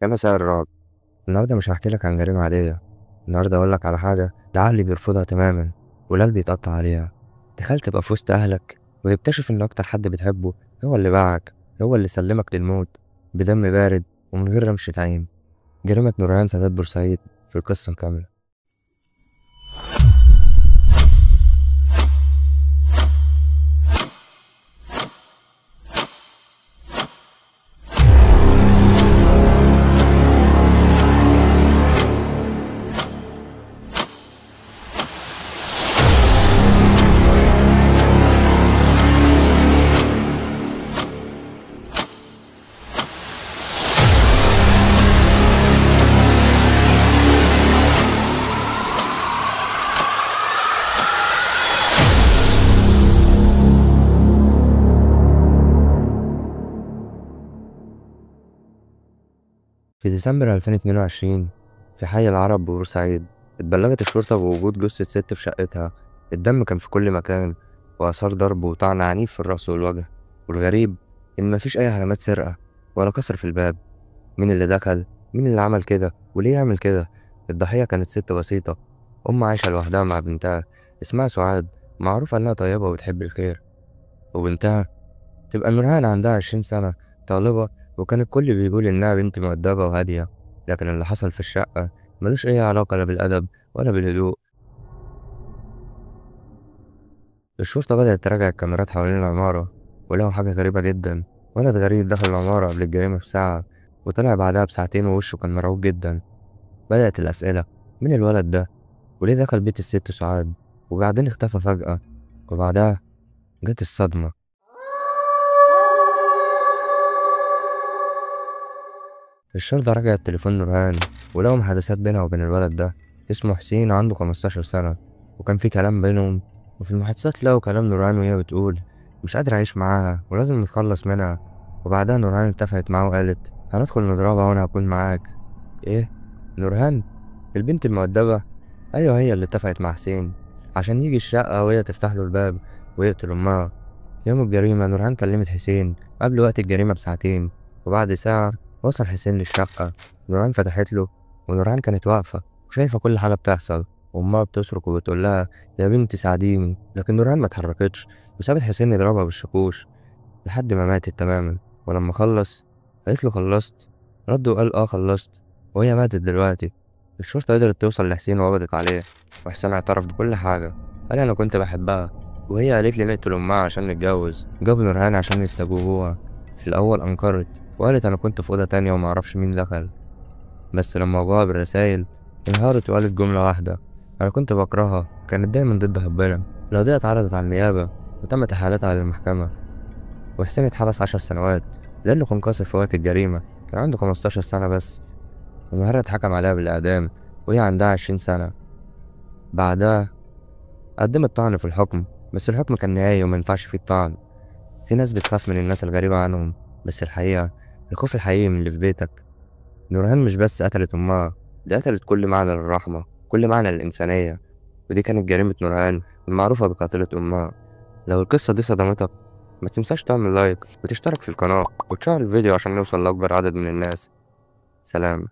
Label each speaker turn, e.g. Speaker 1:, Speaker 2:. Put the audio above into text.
Speaker 1: يا مساء الرعب. النهارده مش هحكي لك عن جريمة عادية. النهارده أقول لك على حاجة العقل بيرفضها تماما والقلب بيتقطع عليها. تخيل تبقى في وسط أهلك وتكتشف إن أكتر حد بتحبه هو اللي باعك، هو اللي سلمك للموت بدم بارد ومن غير رمشة عين. جريمة نورهان فتاة بورسعيد في القصة الكاملة. في ديسمبر 2022 في حي العرب ببورسعيد اتبلغت الشرطة بوجود جثة ست في شقتها. الدم كان في كل مكان وآثار ضرب وطعن عنيف في الرأس والوجه، والغريب إن مفيش أي علامات سرقة ولا كسر في الباب. مين اللي دخل؟ مين اللي عمل كده؟ وليه يعمل كده؟ الضحية كانت ست بسيطة، أم عايشة لوحدها مع بنتها اسمها سعاد، معروفة إنها طيبة وبتحب الخير. وبنتها تبقى نورهان عندها 20 سنة، طالبة، وكان الكل بيقول إنها بنت مؤدبة وهادية. لكن اللي حصل في الشقة ملوش أي علاقة لا بالأدب ولا بالهدوء. الشرطة بدأت تراجع الكاميرات حوالين العمارة ولقوا حاجة غريبة جدا. ولد غريب دخل العمارة قبل الجريمة بساعة وطلع بعدها بساعتين ووشه كان مرعوب جدا. بدأت الأسئلة: مين الولد ده؟ وليه دخل بيت الست سعاد؟ وبعدين اختفى فجأة. وبعدها جت الصدمة. الشرطة رجعت تليفون نورهان ولقوا محادثات بينها وبين الولد ده اسمه حسين، عنده 15 سنة، وكان في كلام بينهم. وفي المحادثات لقوا كلام نورهان وهي بتقول مش قادر أعيش معاها ولازم نتخلص منها. وبعدها نورهان اتفقت معاه وقالت هندخل نضربها وأنا هكون معاك. إيه؟ نورهان البنت المؤدبة؟ أيوة، هي اللي اتفقت مع حسين عشان يجي الشقة وهي تفتح له الباب ويقتل أمها. يوم الجريمة نورهان كلمت حسين قبل وقت الجريمة بساعتين، وبعد ساعة وصل حسين للشقة. نورهان فتحت له، ونورهان كانت واقفة وشايفة كل حاجة بتحصل، وأمها بتصرخ وبتقول لها يا بنتي ساعديني. لكن نورهان ما اتحركتش وسابت حسين يضربها بالشاكوش لحد ما ماتت تماما. ولما خلص قالت له خلصت؟ رد وقال اه خلصت، وهي ماتت دلوقتي. الشرطة قدرت توصل لحسين وقبضت عليه، وحسين اعترف بكل حاجة. قال أنا كنت بحبها وهي قالت لي نقتل أمها عشان نتجوز. جاب نورهان عشان يستجوبوها. في الأول أنكرت وقالت أنا كنت في أوضة تانية ومعرفش مين دخل، بس لما جوها بالرسايل انهارت وقالت جملة واحدة: أنا كنت بكرهها، كانت دايما ضد حبنا. القضية اتعرضت على النيابة وتمت إحالتها للمحكمة، وحسين اتحبس 10 سنوات لأنه كان قاصر في وقت الجريمة، كان عنده 15 سنة بس. ونهار اتحكم عليها بالإعدام وهي عندها 20 سنة. بعدها قدمت طعن في الحكم، بس الحكم كان نهائي ومينفعش فيه الطعن. في ناس بتخاف من الناس الغريبة عنهم، بس الحقيقة الخوف الحقيقي من اللي في بيتك. نورهان مش بس قتلت أمها، دي قتلت كل معنى للرحمة، كل معنى للإنسانية. ودي كانت جريمة نورهان المعروفة بقاتلة أمها. لو القصة دي صدمتك ما تنساش تعمل لايك وتشترك في القناة وتشير الفيديو عشان نوصل لأكبر عدد من الناس. سلام.